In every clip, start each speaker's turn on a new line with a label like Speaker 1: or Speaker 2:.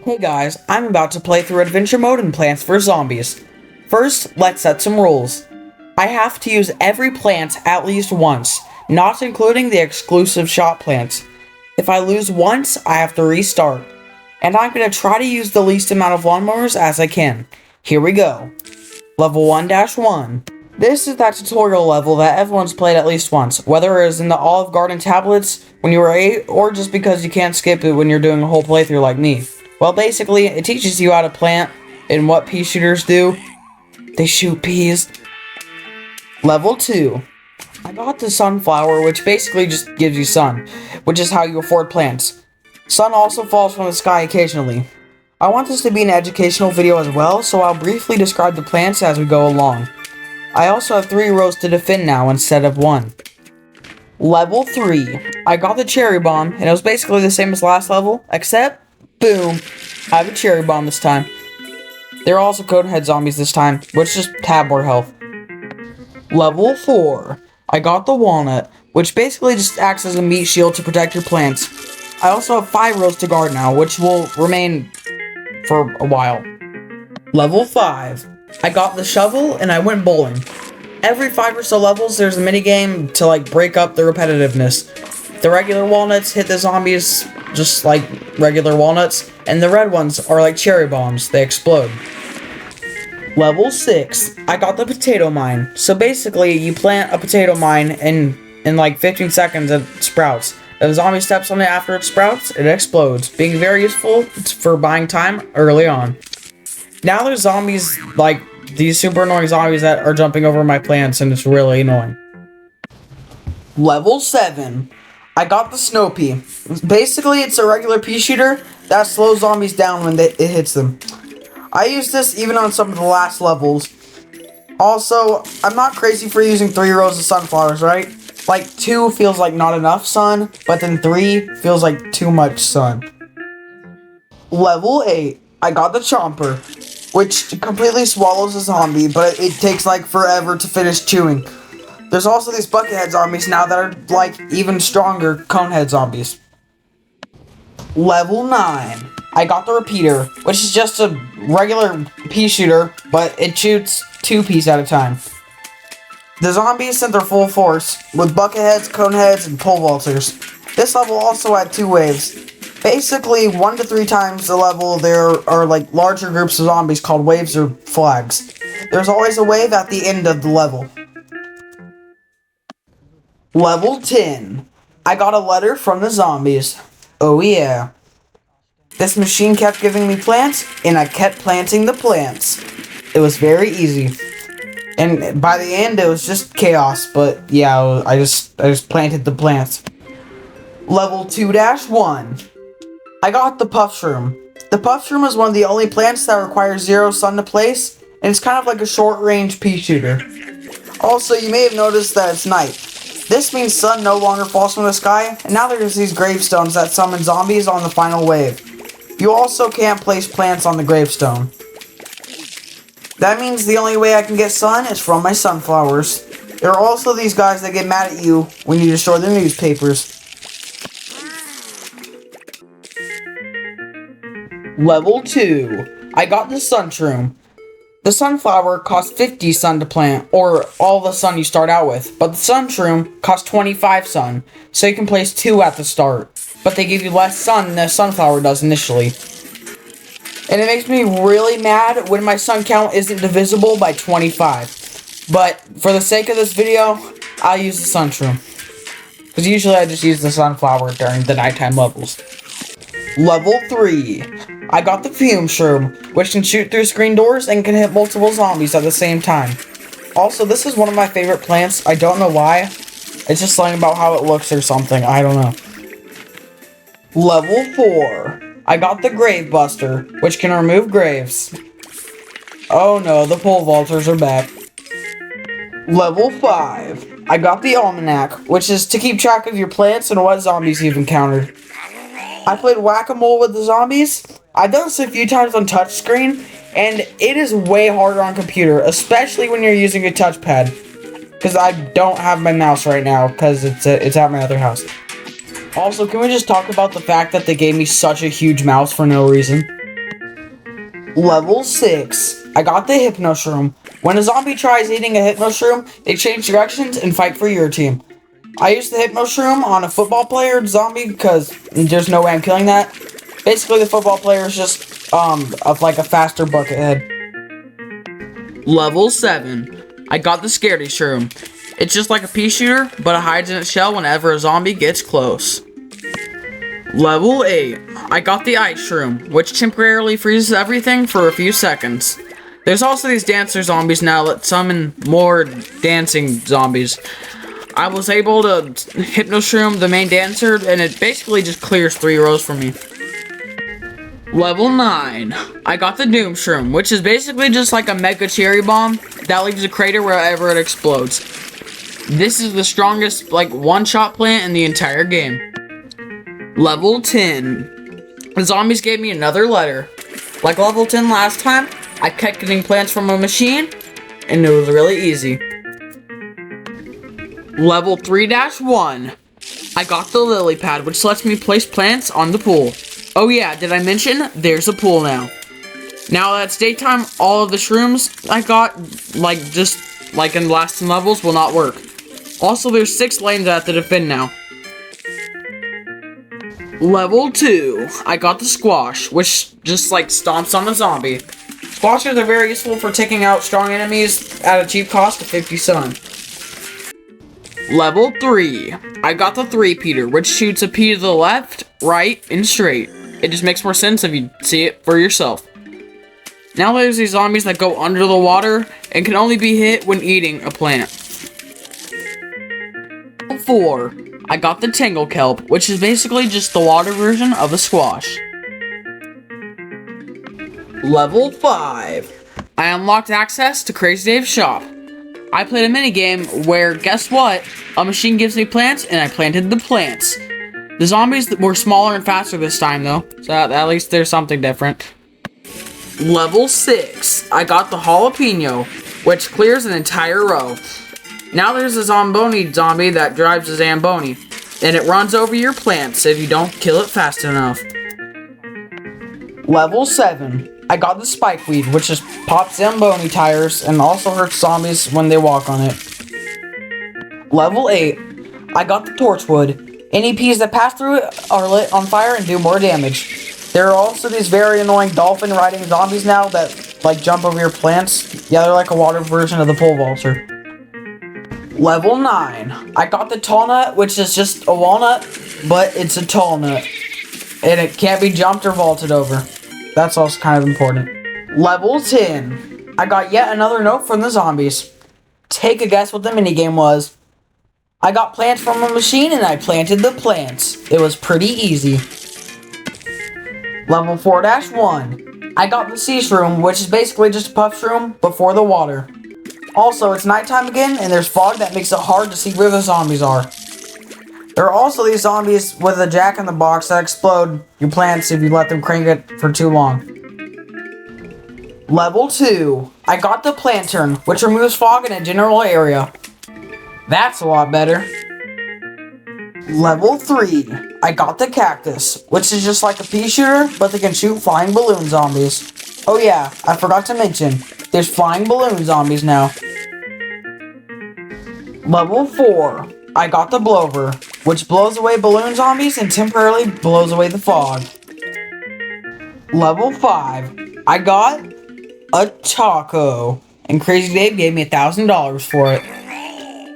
Speaker 1: Hey guys, I'm about to play through Adventure Mode in Plants vs. Zombies. First, let's set some rules. I have to use every plant at least once, not including the exclusive shop plants. If I lose once, I have to restart. And I'm going to try to use the least amount of lawnmowers as I can. Here we go. Level 1-1. This is that tutorial level that everyone's played at least once, whether it is in the Olive Garden tablets when you were 8, or just because you can't skip it when you're doing a whole playthrough like me. Well, basically, it teaches you how to plant and what pea shooters do. They shoot peas. Level 2. I got the sunflower, which basically just gives you sun, which is how you afford plants. Sun also falls from the sky occasionally. I want this to be an educational video as well, so I'll briefly describe the plants as we go along. I also have 3 rows to defend now instead of 1. Level 3. I got the cherry bomb, and it was basically the same as last level, except, boom, I have a cherry bomb this time. There are also conehead zombies this time, which just have more health. Level 4. I got the walnut, which basically just acts as a meat shield to protect your plants. I also have 5 rows to guard now, which will remain for a while. Level 5. I got the shovel and I went bowling. Every 5 or so levels there's a minigame to break up the repetitiveness. The regular walnuts hit the zombies just like regular walnuts, and the red ones are like cherry bombs, they explode. Level 6. I got the potato mine. So basically you plant a potato mine and in like 15 seconds it sprouts. If a zombie steps on it after it sprouts, it explodes, being very useful for buying time early on. Now there's zombies, like these super annoying zombies that are jumping over my plants, and it's really annoying. Level 7. I got the snow pea. Basically, it's a regular pea shooter that slows zombies down when it hits them. I used this even on some of the last levels. Also, I'm not crazy for using 3 rows of sunflowers, right? Like 2 feels like not enough sun, but then 3 feels like too much sun. Level 8. I got the chomper, which completely swallows a zombie, but it takes like forever to finish chewing. There's also these buckethead zombies now that are like even stronger conehead zombies. Level 9. I got the repeater, which is just a regular pea shooter, but it shoots 2 peas at a time. The zombies sent their full force, with bucketheads, coneheads, and pole vaulters. This level also had 2 waves. Basically, 1 to 3 times the level, there are like larger groups of zombies called waves or flags. There's always a wave at the end of the level. Level 10. I got a letter from the zombies. Oh yeah. This machine kept giving me plants, and I kept planting the plants. It was very easy. And by the end, it was just chaos, but yeah, I just planted the plants. Level 2-1. I got the puff shroom. The puff shroom is one of the only plants that requires 0 sun to place, and it's kind of like a short-range pea shooter. Also, you may have noticed that it's night. This means sun no longer falls from the sky, and now there's these gravestones that summon zombies on the final wave. You also can't place plants on the gravestone. That means the only way I can get sun is from my sunflowers. There are also these guys that get mad at you when you destroy their newspapers. Level 2. I got the sun shroom. The sunflower costs 50 sun to plant, or all the sun you start out with, but the sun shroom costs 25 sun, so you can place 2 at the start, but they give you less sun than the sunflower does initially. And it makes me really mad when my sun count isn't divisible by 25. But for the sake of this video, I'll use the sun shroom, because usually I just use the sunflower during the nighttime levels. Level 3. I got the fume shroom, which can shoot through screen doors and can hit multiple zombies at the same time. Also, this is one of my favorite plants. I don't know why. It's just something about how it looks or something. I don't know. Level 4. I got the grave buster, which can remove graves. Oh no, the pole vaulters are back. Level 5. I got the almanac, which is to keep track of your plants and what zombies you've encountered. I played whack-a-mole with the zombies. I've done this a few times on touchscreen, and it is way harder on computer, especially when you're using a touchpad. Because I don't have my mouse right now, because it's at my other house. Also, can we just talk about the fact that they gave me such a huge mouse for no reason? Level 6. I got the Hypno Shroom. When a zombie tries eating a Hypno Shroom, they change directions and fight for your team. I used the Hypno Shroom on a football player zombie because there's no way I'm killing that. Basically, the football player is just, like a faster bucket head. Level 7. I got the Scaredy Shroom. It's just like a pea shooter, but it hides in its shell whenever a zombie gets close. Level 8. I got the Ice Shroom, which temporarily freezes everything for a few seconds. There's also these dancer zombies now that summon more dancing zombies. I was able to Hypno Shroom the main dancer, and it basically just clears 3 rows for me. Level 9. I got the Doom Shroom, which is basically just like a mega cherry bomb that leaves a crater wherever it explodes. This is the strongest, like, one-shot plant in the entire game. Level 10. The zombies gave me another letter. Like level 10 last time, I kept getting plants from a machine, and it was really easy. Level 3-1. I got the lily pad, which lets me place plants on the pool. Oh yeah, did I mention there's a pool now? Now that it's daytime, all of the shrooms I got, just like in the last 10 levels, will not work. Also, there's 6 lanes I have to defend now. Level 2. I got the squash, which just stomps on the zombie. Squashers are very useful for taking out strong enemies at a cheap cost of 50 sun. Level 3. I got the 3-peater, which shoots a pea to the left, right, and straight. It just makes more sense if you see it for yourself. Now there's these zombies that go under the water and can only be hit when eating a plant. Level 4. I got the Tangle Kelp, which is basically just the water version of a squash. Level 5. I unlocked access to Crazy Dave's shop. I played a minigame where, guess what? A machine gives me plants, and I planted the plants. The zombies were smaller and faster this time, though, so at least there's something different. Level 6. I got the Jalapeno, which clears an entire row. Now there's a Zamboni zombie that drives a Zamboni, and it runs over your plants if you don't kill it fast enough. Level 7. I got the Spikeweed, which just pops Zamboni tires and also hurts zombies when they walk on it. Level 8. I got the Torchwood. Any peas that pass through it are lit on fire and do more damage. There are also these very annoying dolphin-riding zombies now that, jump over your plants. Yeah, they're like a water version of the pole vaulter. Level 9. I got the Tall Nut, which is just a walnut, but it's a tall nut. And it can't be jumped or vaulted over. That's also kind of important. Level 10. I got yet another note from the zombies. Take a guess what the minigame was. I got plants from a machine and I planted the plants. It was pretty easy. Level 4-1. I got the Sea Shroom, which is basically just a puff shroom before the water. Also, it's nighttime again, and there's fog that makes it hard to see where the zombies are. There are also these zombies with a jack-in-the-box that explode your plants if you let them crank it for too long. Level 2. I got the Plantern, which removes fog in a general area. That's a lot better. Level 3. I got the Cactus, which is just like a pea shooter, but they can shoot flying balloon zombies. Oh yeah, I forgot to mention, there's flying balloon zombies now. Level 4. I got the Blower, which blows away balloon zombies and temporarily blows away the fog. Level 5. I got a taco, and Crazy Dave gave me $1,000 for it.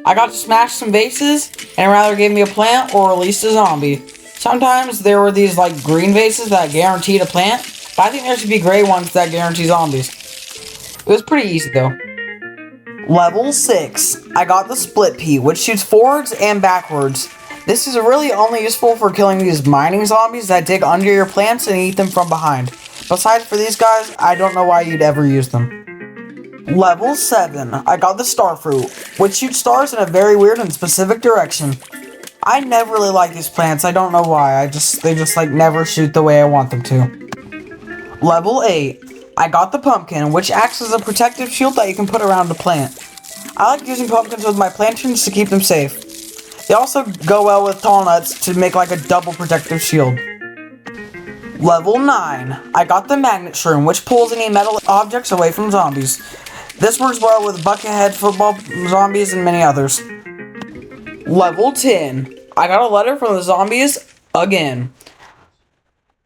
Speaker 1: I got to smash some vases, and rather gave me a plant or released a zombie. Sometimes there were these green vases that guaranteed a plant, but I think there should be gray ones that guarantee zombies. It was pretty easy though. Level 6. I got the Split Pea, which shoots forwards and backwards. This is really only useful for killing these mining zombies that dig under your plants and eat them from behind. Besides for these guys, I don't know why you'd ever use them. Level 7. I got the Starfruit, which shoots stars in a very weird and specific direction. I never really like these plants, I don't know why, they just never shoot the way I want them to. Level 8. I got the Pumpkin, which acts as a protective shield that you can put around the plant. I like using pumpkins with my plantains to keep them safe. They also go well with tall nuts to make a double protective shield. Level 9. I got the magnet shroom, which pulls any metal objects away from zombies. This works well with buckethead football zombies and many others. Level 10. I got a letter from the zombies again.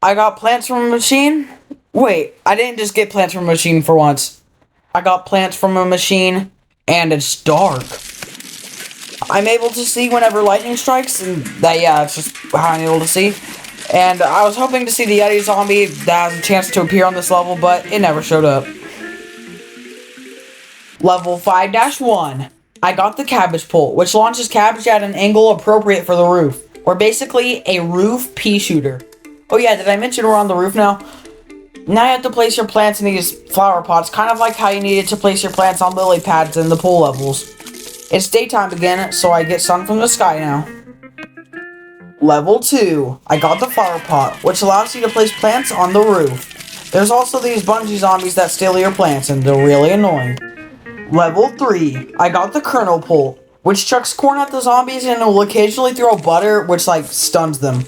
Speaker 1: I got plants from a machine. Wait, I didn't just get plants from a machine for once. I got plants from a machine, and it's dark. I'm able to see whenever lightning strikes, and it's just how I'm able to see. And I was hoping to see the Yeti zombie that has a chance to appear on this level, but it never showed up. Level 5-1. I got the cabbage pole, which launches cabbage at an angle appropriate for the roof. Or basically, a roof pea shooter. Oh yeah, did I mention we're on the roof now? Now you have to place your plants in these flower pots, kind of like how you needed to place your plants on lily pads in the pool levels. It's daytime again, so I get sun from the sky now. Level 2. I got the flower pot, which allows you to place plants on the roof. There's also these bungee zombies that steal your plants, and they're really annoying. Level 3. I got the kernel pole, which chucks corn at the zombies and will occasionally throw butter, which stuns them.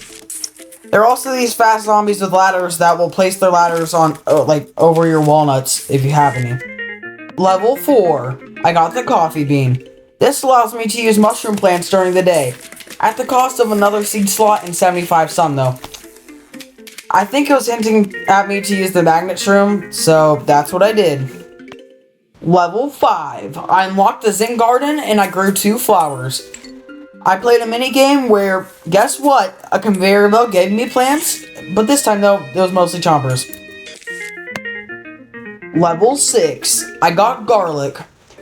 Speaker 1: There are also these fast zombies with ladders that will place their ladders on, over your walnuts, if you have any. Level 4. I got the coffee bean. This allows me to use mushroom plants during the day, at the cost of another seed slot and 75 sun, though. I think it was hinting at me to use the magnet shroom, so that's what I did. Level 5. I unlocked the Zen garden and I grew 2 flowers. I played a mini game where, guess what? A conveyor belt gave me plants, but this time though, it was mostly chompers. Level 6. I got garlic.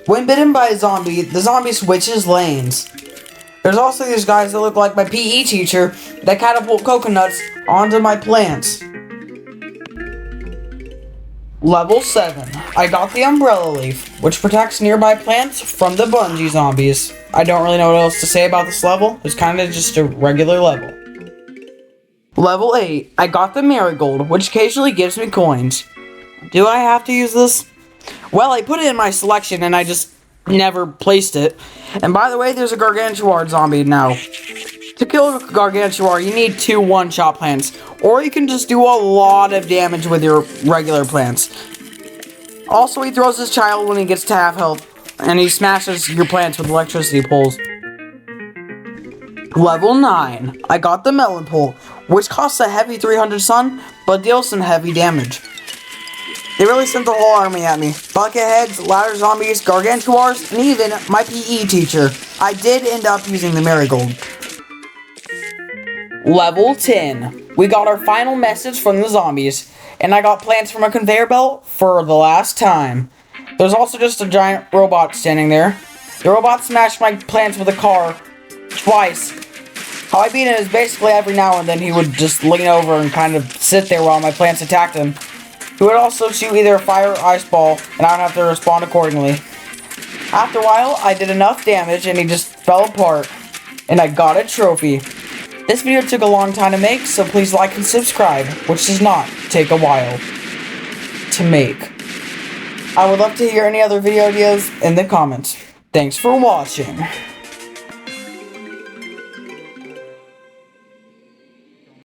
Speaker 1: When bitten by a zombie, the zombie switches lanes. There's also these guys that look like my PE teacher that catapult coconuts onto my plants. Level 7. I got the umbrella leaf, which protects nearby plants from the bungee zombies. I don't really know what else to say about this level. It's kind of just a regular level. Level 8. I got the marigold, which occasionally gives me coins. Do I have to use this? Well, I put it in my selection and I just never placed it. And by the way, there's a gargantuar zombie now. To kill a gargantuar, you need 2 one-shot plants, or you can just do a lot of damage with your regular plants. Also, he throws his child when he gets to half health, and he smashes your plants with electricity poles. Level 9. I got the melon pole, which costs a heavy 300 sun, but deals some heavy damage. They really sent the whole army at me. Bucketheads, ladder zombies, gargantuars, and even my PE teacher. I did end up using the marigold. Level 10. We got our final message from the zombies, and I got plants from a conveyor belt for the last time. There's also just a giant robot standing there. The robot smashed my plants with a car twice. How I beat it is basically every now and then he would just lean over and kind of sit there while my plants attacked him. He would also shoot either a fire or ice ball, and I would have to respond accordingly. After a while, I did enough damage and he just fell apart, and I got a trophy. This video took a long time to make, so please like and subscribe, which does not take a while to make. I would love to hear any other video ideas in the comments. Thanks for watching.